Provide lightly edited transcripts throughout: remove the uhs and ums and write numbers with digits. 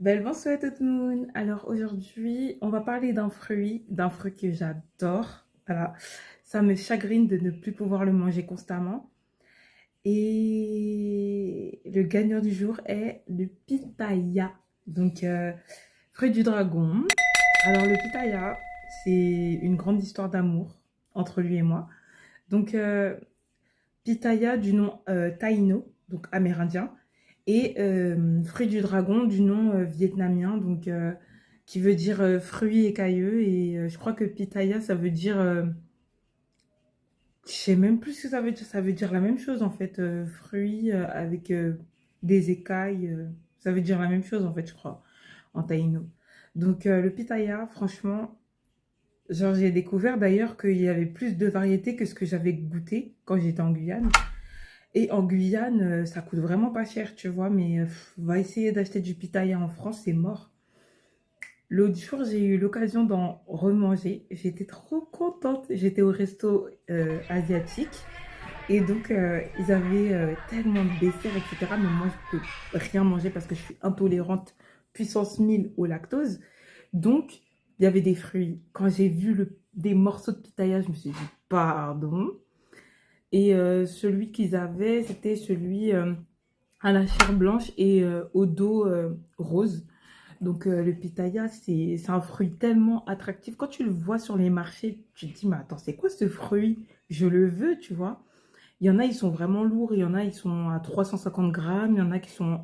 Belle bonsoir tout le monde. Alors aujourd'hui, on va parler d'un fruit que j'adore. Voilà, ça me chagrine de ne plus pouvoir le manger constamment. Et le gagnant du jour est le pitaya. Donc, fruit du dragon. Alors le pitaya, c'est une grande histoire d'amour entre lui et moi. Donc, pitaya du nom taïno, donc amérindien, et fruit du dragon du nom vietnamien, donc qui veut dire fruit écailleux. Et je crois que pitaya, ça veut dire, je sais même plus ce que ça veut dire. Ça veut dire la même chose en fait, fruit avec des écailles. Ça veut dire la même chose en fait, je crois, en taïno. Donc le pitaya, franchement, genre j'ai découvert d'ailleurs qu'il y avait plus de variétés que ce que j'avais goûté quand j'étais en Guyane. Et en Guyane, ça coûte vraiment pas cher, tu vois, mais va essayer d'acheter du pitaya en France, c'est mort. L'autre jour, j'ai eu l'occasion d'en remanger. J'étais trop contente. J'étais au resto asiatique et donc ils avaient tellement de desserts, etc. Mais moi, je peux rien manger parce que je suis intolérante puissance 1000 au lactose. Donc, il y avait des fruits. Quand j'ai vu des morceaux de pitaya, je me suis dit, pardon. Et celui qu'ils avaient, c'était celui à la chair blanche et au dos rose. Donc le pitaya, c'est un fruit tellement attractif. Quand tu le vois sur les marchés, tu te dis, mais attends, c'est quoi ce fruit? Je le veux, tu vois. Il y en a, ils sont vraiment lourds. Il y en a, ils sont à 350 grammes. Il y en a qui sont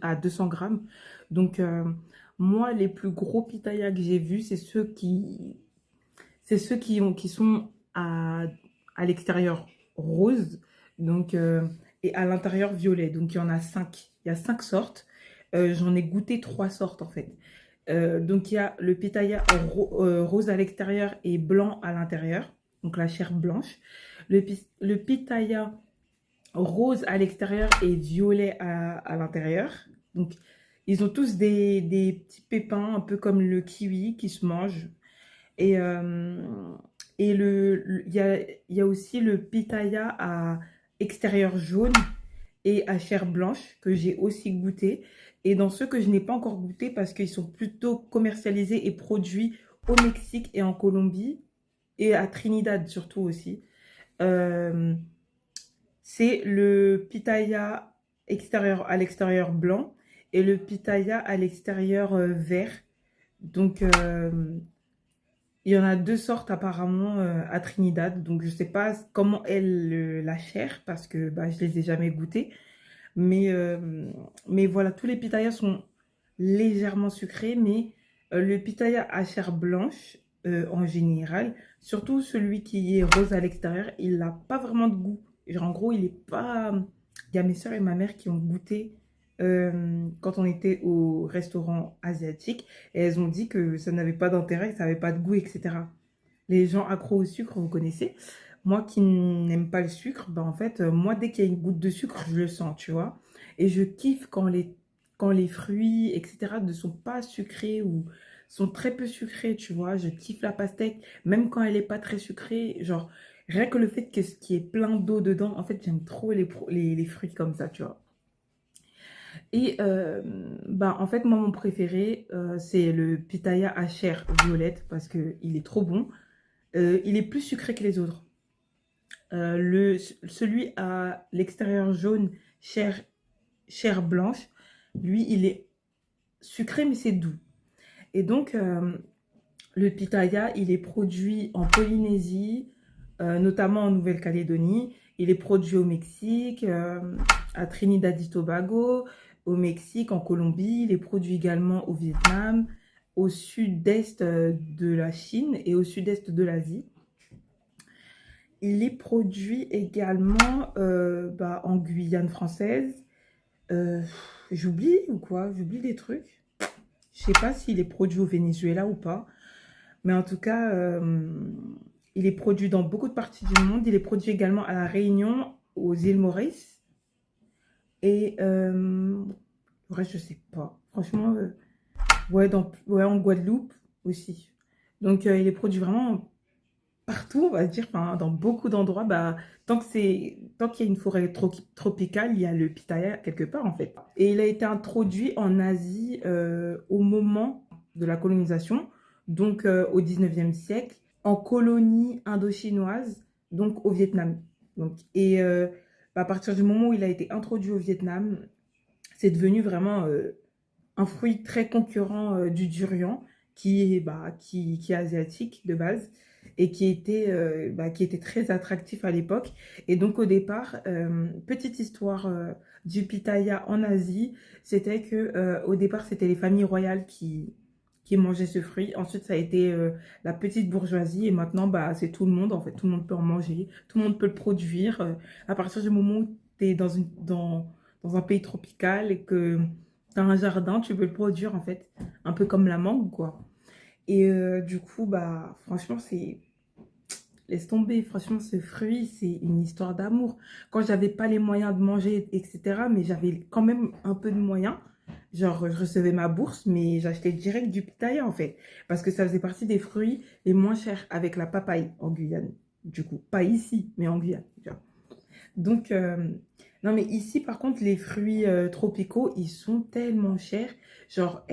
à 200 grammes. Donc moi, les plus gros pitaya que j'ai vus, qui sont à l'extérieur rose, donc, et à l'intérieur violet. Donc, il y en a 5. Il y a 5 sortes. J'en ai goûté 3 sortes, en fait. Donc, il y a le pitaya rose à l'extérieur et blanc à l'intérieur. Donc, la chair blanche. Le pitaya rose à l'extérieur et violet à l'intérieur. Donc, ils ont tous des petits pépins, un peu comme le kiwi qui se mange. Et, il y a aussi le pitaya à extérieur jaune et à chair blanche que j'ai aussi goûté. Et dans ceux que je n'ai pas encore goûté parce qu'ils sont plutôt commercialisés et produits au Mexique et en Colombie et à Trinidad surtout aussi. Euh, c'est le pitaya extérieur à l'extérieur blanc et le pitaya à l'extérieur vert. Donc, il y en a 2 sortes apparemment à Trinidad, donc je sais pas comment est la chair parce que bah, je les ai jamais goûtés. Mais, euh, mais voilà, tous les pitayas sont légèrement sucrés, mais le pitaya à chair blanche en général, surtout celui qui est rose à l'extérieur, il n'a pas vraiment de goût. Genre, en gros, il est pas. Il y a mes soeurs et ma mère qui ont goûté quand on était au restaurant asiatique et elles ont dit que ça n'avait pas d'intérêt, que ça n'avait pas de goût, etc. Les gens accros au sucre, vous connaissez. Moi qui n'aime pas le sucre, bah en fait, moi, dès qu'il y a une goutte de sucre, je le sens, tu vois. Et je kiffe quand les fruits, etc., ne sont pas sucrés ou sont très peu sucrés, tu vois. Je kiffe la pastèque, même quand elle n'est pas très sucrée. Genre, rien que le fait que ce qui est plein d'eau dedans, en fait, j'aime trop les fruits comme ça, tu vois. Et bah, en fait, moi, mon préféré, c'est le pitaya à chair violette parce qu'il est trop bon. Il est plus sucré que les autres. Celui à l'extérieur jaune, chair blanche, lui, il est sucré, mais c'est doux. Et donc, le pitaya, il est produit en Polynésie, notamment en Nouvelle-Calédonie. Il est produit au Mexique, à Trinidad et Tobago, au Mexique, en Colombie. Il est produit également au Vietnam, au sud-est de la Chine et au sud-est de l'Asie. Il est produit également bah, en Guyane française. Euh, J'oublie ou quoi? J'oublie des trucs. Je sais pas s'il est produit au Venezuela ou pas. Mais en tout cas, il est produit dans beaucoup de parties du monde. Il est produit également à La Réunion, aux îles Maurice. Et le reste, je sais pas. Franchement, ouais, en Guadeloupe aussi. Donc, il est produit vraiment partout, on va dire, enfin, dans beaucoup d'endroits, bah, tant qu'il y a une forêt tropicale, il y a le pitaya quelque part, en fait. Et il a été introduit en Asie au moment de la colonisation, donc au 19e siècle, en colonie indo-chinoise, donc au Vietnam. Donc, et bah, à partir du moment où il a été introduit au Vietnam, c'est devenu vraiment un fruit très concurrent du durian qui est asiatique de base et qui était très attractif à l'époque. Et donc au départ, petite histoire du pitaya en Asie, c'était que au départ c'était les familles royales qui mangeaient ce fruit. Ensuite ça a été la petite bourgeoisie et maintenant bah, c'est tout le monde en fait. Tout le monde peut en manger, tout le monde peut le produire. À partir du moment où tu es dans un pays tropical et que t'as un jardin, tu peux le produire en fait, un peu comme la mangue quoi. Et du coup, bah franchement, laisse tomber, franchement, ce fruit, c'est une histoire d'amour. Quand j'avais pas les moyens de manger, etc., mais j'avais quand même un peu de moyens, genre je recevais ma bourse, mais j'achetais direct du pitaya en fait, parce que ça faisait partie des fruits les moins chers avec la papaye en Guyane. Du coup, pas ici, mais en Guyane. Tu vois. Donc, non, mais ici, par contre, les fruits tropicaux, ils sont tellement chers. Genre,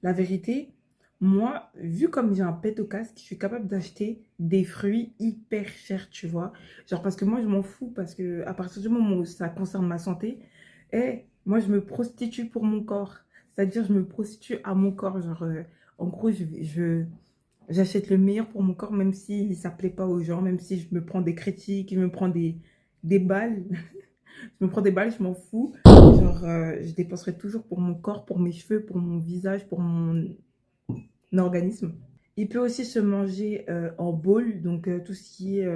la vérité, moi, vu comme j'ai un pet au casque, je suis capable d'acheter des fruits hyper chers, tu vois. Genre, parce que moi, je m'en fous, parce que à partir du moment où ça concerne ma santé, moi, je me prostitue pour mon corps. C'est-à-dire, je me prostitue à mon corps. Genre, en gros, j'achète le meilleur pour mon corps, même si ça plaît pas aux gens, même si je me prends des critiques, je me prends des balles. Je me prends des balles, je m'en fous. Genre, je dépenserai toujours pour mon corps, pour mes cheveux, pour mon visage, pour mon organisme. Il peut aussi se manger en bowl, donc tout ce qui est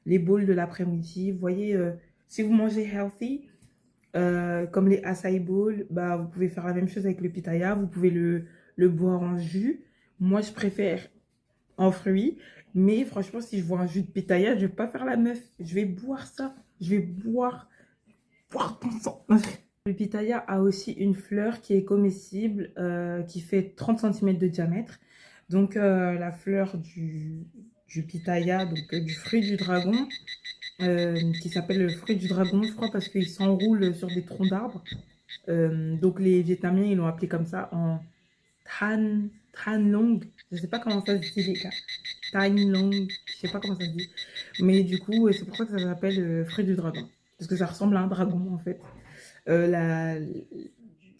les bowls de l'après-midi. Vous voyez, si vous mangez healthy, comme les acai bowls, bah, vous pouvez faire la même chose avec le pitaya. Vous pouvez le boire en jus. Moi, je préfère en fruits. Mais franchement, si je vois un jus de pitaya, je vais pas faire la meuf. Je vais boire ça. Je vais boire ton sang. Le pitaya a aussi une fleur qui est comestible, qui fait 30 centimètres de diamètre. Donc, la fleur du pitaya, donc du fruit du dragon, qui s'appelle le fruit du dragon, je crois, parce qu'il s'enroule sur des troncs d'arbres. Donc, les Vietnamiens, ils l'ont appelé comme ça en Than Long. Je ne sais pas comment ça se dit, les gars. Than Long, je sais pas comment ça se dit. Mais du coup, c'est pour ça que ça s'appelle fruit du dragon. Parce que ça ressemble à un dragon, en fait. Euh, la,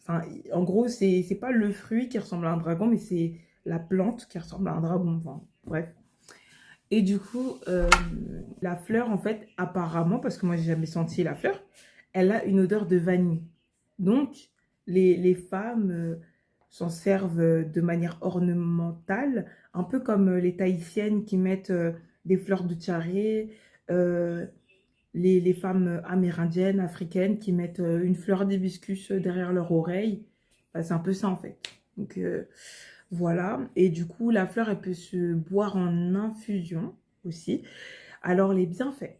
enfin, en gros, c'est pas le fruit qui ressemble à un dragon, mais c'est la plante qui ressemble à un dragon. Enfin, bref. Et du coup, la fleur, en fait, apparemment, parce que moi, j'ai jamais senti la fleur, elle a une odeur de vanille. Donc, les femmes s'en servent de manière ornementale, un peu comme les Tahitiennes qui mettent des fleurs de tiare, euh, les femmes amérindiennes, africaines qui mettent une fleur d'hibiscus derrière leur oreille. Bah, c'est un peu ça en fait. Donc voilà. Et du coup, la fleur, elle peut se boire en infusion aussi. Alors les bienfaits.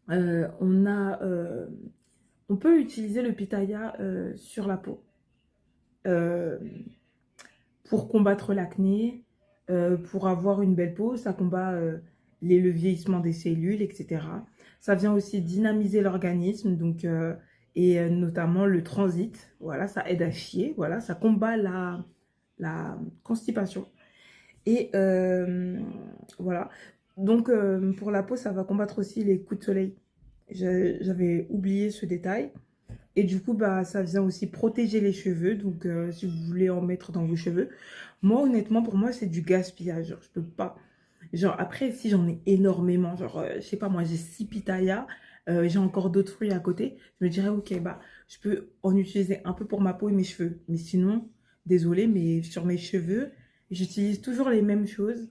On peut utiliser le pitaya sur la peau euh, pour combattre l'acné, pour avoir une belle peau. Ça combat le vieillissement des cellules, etc. Ça vient aussi dynamiser l'organisme, donc et notamment le transit. Voilà, ça aide à chier. Voilà, ça combat la constipation. Et voilà. Donc pour la peau, ça va combattre aussi les coups de soleil. J'avais oublié ce détail. Et du coup, bah, ça vient aussi protéger les cheveux. Donc, si vous voulez en mettre dans vos cheveux. Moi, honnêtement, pour moi, c'est du gaspillage. Genre, je peux pas. Genre, après, si j'en ai énormément, genre, je sais pas, moi, j'ai 6 pitayas, j'ai encore d'autres fruits à côté, je me dirais, ok, bah, je peux en utiliser un peu pour ma peau et mes cheveux. Mais sinon, désolé, mais sur mes cheveux, j'utilise toujours les mêmes choses.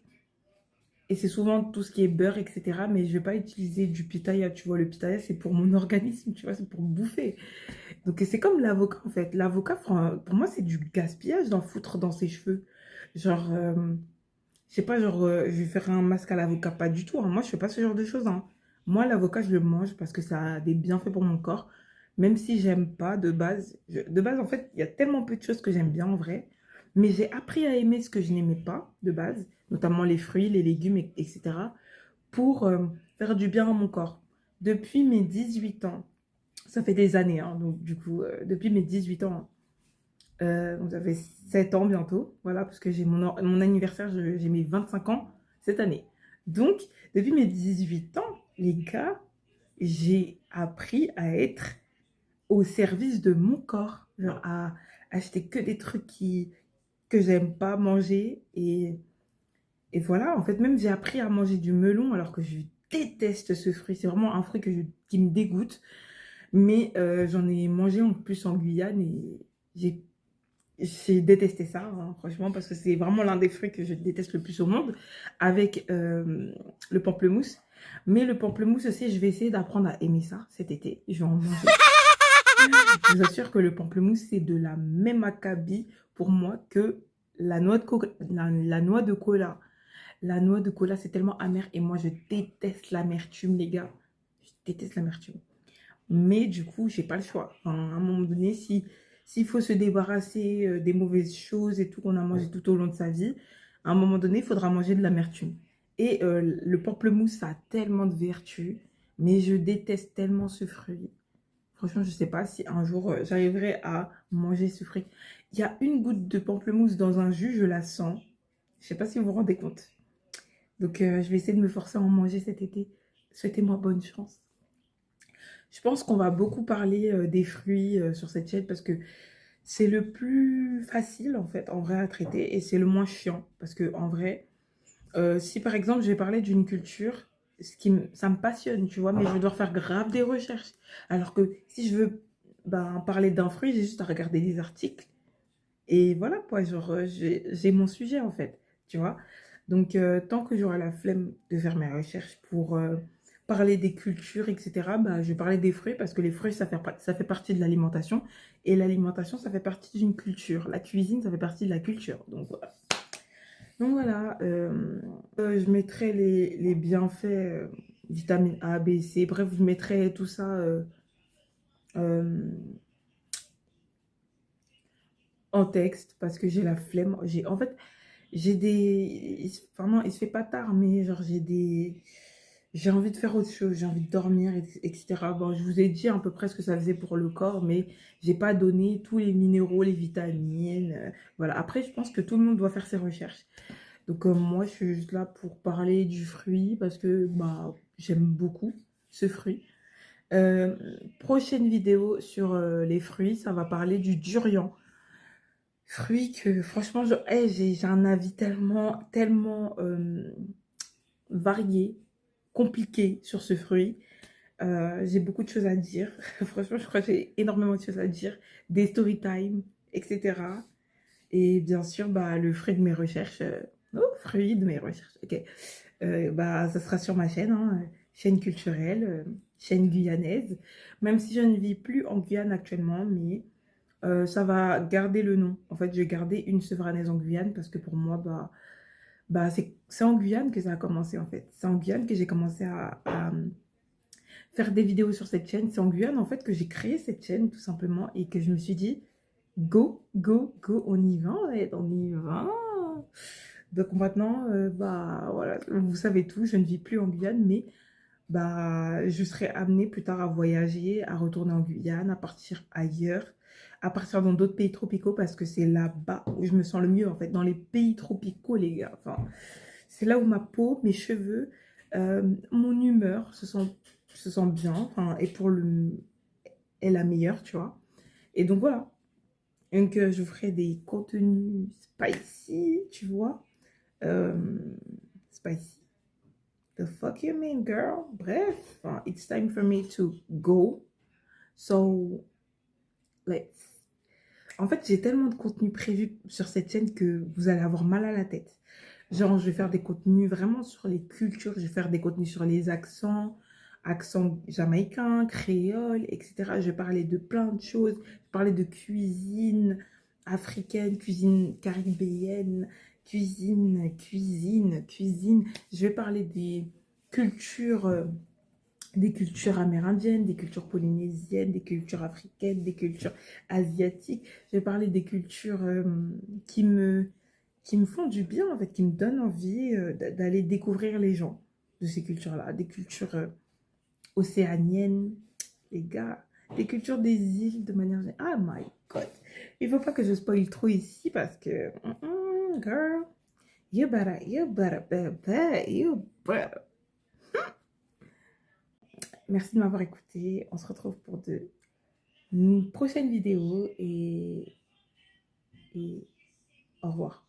Et c'est souvent tout ce qui est beurre, etc. Mais je vais pas utiliser du pitaya, tu vois. Le pitaya, c'est pour mon organisme, tu vois, c'est pour bouffer. Donc, c'est comme l'avocat, en fait. L'avocat, pour moi, c'est du gaspillage d'en foutre dans ses cheveux. Genre, je sais pas, genre, je vais faire un masque à l'avocat, pas du tout. Hein. Moi, je fais pas ce genre de choses. Hein. Moi, l'avocat, je le mange parce que ça a des bienfaits pour mon corps. Même si j'aime pas de base. De base, en fait, il y a tellement peu de choses que j'aime bien en vrai. Mais j'ai appris à aimer ce que je n'aimais pas de base, notamment les fruits, les légumes, etc. pour faire du bien à mon corps. Depuis mes 18 ans, ça fait des années, hein, donc du coup, depuis mes 18 ans, donc ça fait 7 ans bientôt, voilà, parce que j'ai mon anniversaire, j'ai mes 25 ans cette année. Donc, depuis mes 18 ans, les gars, j'ai appris à être au service de mon corps, genre à acheter que des trucs que j'aime pas manger. Et voilà, en fait, même j'ai appris à manger du melon alors que je déteste ce fruit. C'est vraiment un fruit qui me dégoûte. Mais j'en ai mangé en plus en Guyane et j'ai j'ai détesté ça, hein, franchement, parce que c'est vraiment l'un des fruits que je déteste le plus au monde, avec le pamplemousse. Mais le pamplemousse aussi, je vais essayer d'apprendre à aimer ça cet été. Je vais en manger. Je vous assure que le pamplemousse, c'est de la même acabit pour moi que la noix de cola. La noix de cola, c'est tellement amer et moi, je déteste l'amertume, les gars. Je déteste l'amertume. Mais du coup, j'ai pas le choix. Enfin, à un moment donné, s'il faut se débarrasser des mauvaises choses et tout qu'on a mangé tout au long de sa vie, à un moment donné, il faudra manger de l'amertume. Et le pamplemousse, ça a tellement de vertus, mais je déteste tellement ce fruit. Franchement, je sais pas si un jour j'arriverai à manger ce fruit. Il y a une goutte de pamplemousse dans un jus, je la sens. Je sais pas si vous vous rendez compte. Donc, je vais essayer de me forcer à en manger cet été. Souhaitez-moi bonne chance. Je pense qu'on va beaucoup parler des fruits sur cette chaîne parce que c'est le plus facile en fait, en vrai, à traiter et c'est le moins chiant. Parce que en vrai, si par exemple je vais parler d'une culture, ça me passionne, tu vois, mais je vais devoir faire grave des recherches. Alors que si je veux ben, parler d'un fruit, j'ai juste à regarder des articles et voilà quoi, genre j'ai mon sujet en fait, tu vois. Donc tant que j'aurai la flemme de faire mes recherches pour parler des cultures, etc., bah, je vais parler des fruits parce que les fruits, ça fait partie de l'alimentation et l'alimentation, ça fait partie d'une culture. La cuisine, ça fait partie de la culture. Donc voilà, je mettrai les bienfaits, vitamine A, B, C, bref, je mettrai tout ça euh, en texte parce que j'ai la flemme. En fait, j'ai des... Enfin non, il se fait pas tard, mais genre j'ai des... J'ai envie de faire autre chose, j'ai envie de dormir, etc. Bon, je vous ai dit à peu près ce que ça faisait pour le corps, mais j'ai pas donné tous les minéraux, les vitamines. Voilà. Après, je pense que tout le monde doit faire ses recherches. Donc moi, je suis juste là pour parler du fruit parce que bah, j'aime beaucoup ce fruit. Euh, Prochaine vidéo sur les fruits, ça va parler du durian. Fruit que franchement, j'ai un avis tellement varié, compliqué sur ce fruit. J'ai beaucoup de choses à dire. Franchement, je crois que j'ai énormément de choses à dire. Des story time, etc. Et bien sûr, bah, le fruit de mes recherches. Fruit de mes recherches, ok. Bah, ça sera sur ma chaîne, hein, chaîne culturelle, chaîne guyanaise. Même si je ne vis plus en Guyane actuellement, mais ça va garder le nom. En fait, je vais garder une Sevranaise en Guyane parce que pour moi, bah c'est en Guyane que ça a commencé en fait. C'est en Guyane que j'ai commencé à faire des vidéos sur cette chaîne. C'est en Guyane en fait que j'ai créé cette chaîne tout simplement et que je me suis dit go, go, go, on y va, ouais, on y va. Donc maintenant, bah voilà, vous savez tout, je ne vis plus en Guyane, mais bah je serai amenée plus tard à voyager, à retourner en Guyane, à partir ailleurs, à partir dans d'autres pays tropicaux parce que c'est là-bas où je me sens le mieux en fait, dans les pays tropicaux les gars. Enfin, c'est là où ma peau, mes cheveux, mon humeur se sent bien, enfin, est la meilleure, tu vois. Et donc voilà. Donc je vous ferai des contenus spicy, tu vois. Euh, Spicy. The fuck you mean, girl? Bref, it's time for me to go. So, let's. En fait, j'ai tellement de contenu prévu sur cette chaîne que vous allez avoir mal à la tête. Genre, je vais faire des contenus vraiment sur les cultures, je vais faire des contenus sur les accents, accents jamaïcains, créoles, etc. Je vais parler de plein de choses. Je vais parler de cuisine africaine, cuisine caribéenne, cuisine. Je vais parler des cultures amérindiennes, des cultures polynésiennes, des cultures africaines, des cultures asiatiques. Je vais parler des cultures qui me font du bien, en fait, qui me donnent envie d'aller découvrir les gens. de ces cultures-là, des cultures océaniennes, les gars, des cultures des îles de manière générale. Oh my god. Il faut pas que je spoil trop ici parce que, girl, you better, baby, you better. Merci de m'avoir écouté. On se retrouve pour une prochaine vidéo et au revoir.